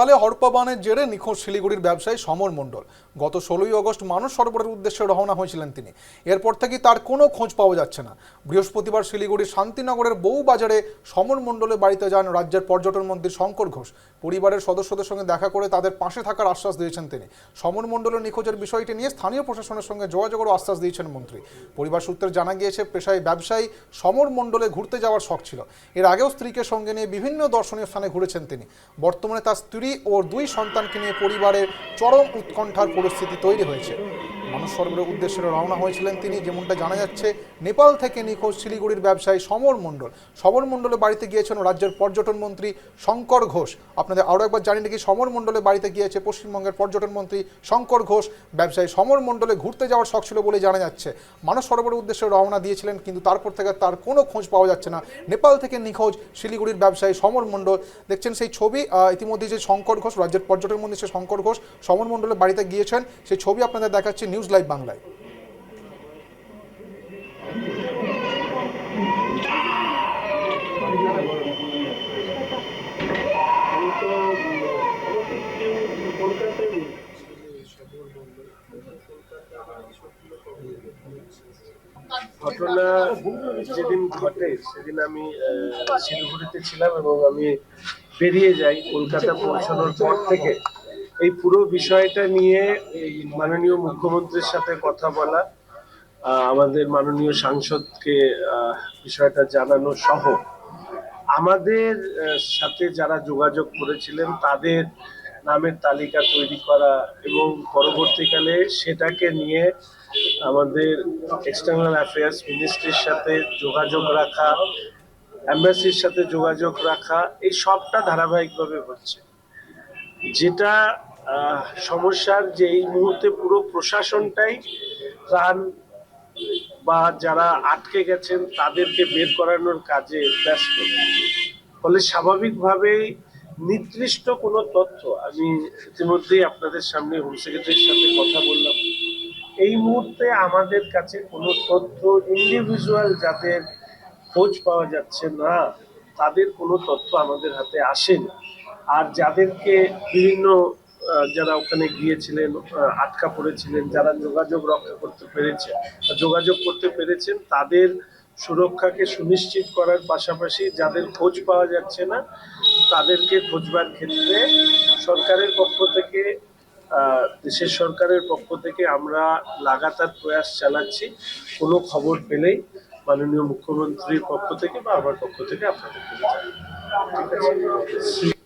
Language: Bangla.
তাহলে হরপাবানের জেরে নিখোঁজ শিলিগুড়ির ব্যবসায়ী সমর মণ্ডল গত 16ই আগস্ট মানুষ সরবরাহের উদ্দেশ্যে রওনা হয়েছিলেন তিনি। এরপর থেকে তার কোনো খোঁজ পাওয়া যাচ্ছে না। বৃহস্পতিবার শিলিগুড়ির শান্তিনগরের বউবাজারে সমর মণ্ডলের বাড়িতে যান রাজ্যের পর্যটন মন্ত্রী শঙ্কর ঘোষ। পরিবারের সদস্যদের সঙ্গে দেখা করে তাদের পাশে থাকার আশ্বাস দিয়েছেন তিনি। সমর মণ্ডলের নিখোঁজের বিষয়টি নিয়ে স্থানীয় প্রশাসনের সঙ্গে যোগাযোগেরও আশ্বাস দিয়েছেন মন্ত্রী। পরিবার সূত্রে জানা গিয়েছে, পেশায় ব্যবসায়ী সমর মণ্ডলে ঘুরতে যাওয়ার শখ ছিল। এর আগেও স্ত্রীকে সঙ্গে নিয়ে বিভিন্ন দর্শনীয় স্থানে ঘুরেছেন তিনি। বর্তমানে তার স্ত্রী ও 2 সন্তানকে নিয়ে পরিবারের চরম উৎকণ্ঠার পরিস্থিতি তৈরি হয়েছে। মানুষ সরবরাহের উদ্দেশ্যে রওনা হয়েছিলেন তিনি। যেমনটা জানা যাচ্ছে, নেপাল থেকে নিখোঁজ শিলিগুড়ির ব্যবসায়ী সমর মণ্ডল। সমর মণ্ডলের বাড়িতে গিয়েছেন রাজ্যের পর্যটন মন্ত্রী শঙ্কর ঘোষ। আপনাদের আরও একবার জানিয়ে রাখি, সমর মণ্ডলের বাড়িতে গিয়েছে পশ্চিমবঙ্গের পর্যটন মন্ত্রী শঙ্কর ঘোষ। ব্যবসায়ী সমর মণ্ডলে ঘুরতে যাওয়ার শখ ছিল বলে জানা যাচ্ছে। মানুষ সরবরাহের উদ্দেশ্যে রওনা দিয়েছিলেন, কিন্তু তারপর থেকে তার কোনো খোঁজ পাওয়া যাচ্ছে না। নেপাল থেকে নিখোঁজ শিলিগুড়ির ব্যবসায়ী সমর মণ্ডল। দেখছেন সেই ছবি, ইতিমধ্যে যে শঙ্কর ঘোষ, রাজ্যের পর্যটন মন্ত্রী সে শঙ্কর ঘোষ সমর মণ্ডলের বাড়িতে গিয়েছেন, সেই ছবি আপনাদের দেখাচ্ছি নিউজ লাইভ বাংলায়। ঘটনা যেদিন ঘটে সেদিন আমি শিলিগুড়িতে ছিলাম এবং আমি বেরিয়ে যাই। কলকাতা পৌঁছানোর পর থেকে এই পুরো বিষয়টা নিয়ে মাননীয় মুখ্যমন্ত্রীর সাথে কথা বলা, আমাদের মাননীয় সাংসদকে বিষয়টা জানানো সহ আমাদের সাথে যারা যোগাযোগ করেছিলেন তাদের নামের তালিকা তৈরি করা এবং পরবর্তীকালে সেটাকে নিয়ে আমাদের এক্সটার্নাল অ্যাফেয়ার্স মিনিস্ট্রির সাথে যোগাযোগ রাখা, এম্বাসির সাথে যোগাযোগ রাখা, এই সবটা ধারাবাহিকভাবে হচ্ছে। যেটা সমস্যার যে এই মুহূর্তে পুরো প্রশাসনটাই ত্রাণ বা যারা আটকে গেছেন তাদেরকে বের করানোর কাজে ব্যস্ত। ফলে স্বাভাবিকভাবেই নির্দিষ্ট কোনো তথ্য, আমি ইতিমধ্যেই আপনাদের সামনে হোম সেক্রেটারির সাথে কথা বললাম, এই মুহূর্তে আমাদের কাছে কোনো তথ্য ইন্ডিভিজুয়াল যাদের খোঁজ পাওয়া যাচ্ছে না তাদের কোনো তথ্য আমাদের হাতে আসেনি। আর যাদেরকে বিভিন্ন যারা ওখানে গিয়েছিলেন, আটকা পড়েছিলেন, যারা যোগাযোগ রক্ষা করতে পেরেছে, যোগাযোগ করতে পেরেছেন, তাদের সুরক্ষাকে সুনিশ্চিত করার পাশাপাশি যাদের খোঁজ পাওয়া যাচ্ছে না তাদেরকে খোঁজবার ক্ষেত্রে সরকারের পক্ষ থেকে, দেশের সরকারের পক্ষ থেকে আমরা লাগাতার প্রয়াস চালাচ্ছি। কোনো খবর পেলেই মাননীয় মুখ্যমন্ত্রীর পক্ষ থেকে বা আমার পক্ষ থেকে আপনাদেরকে জানাবো। ঠিক আছে।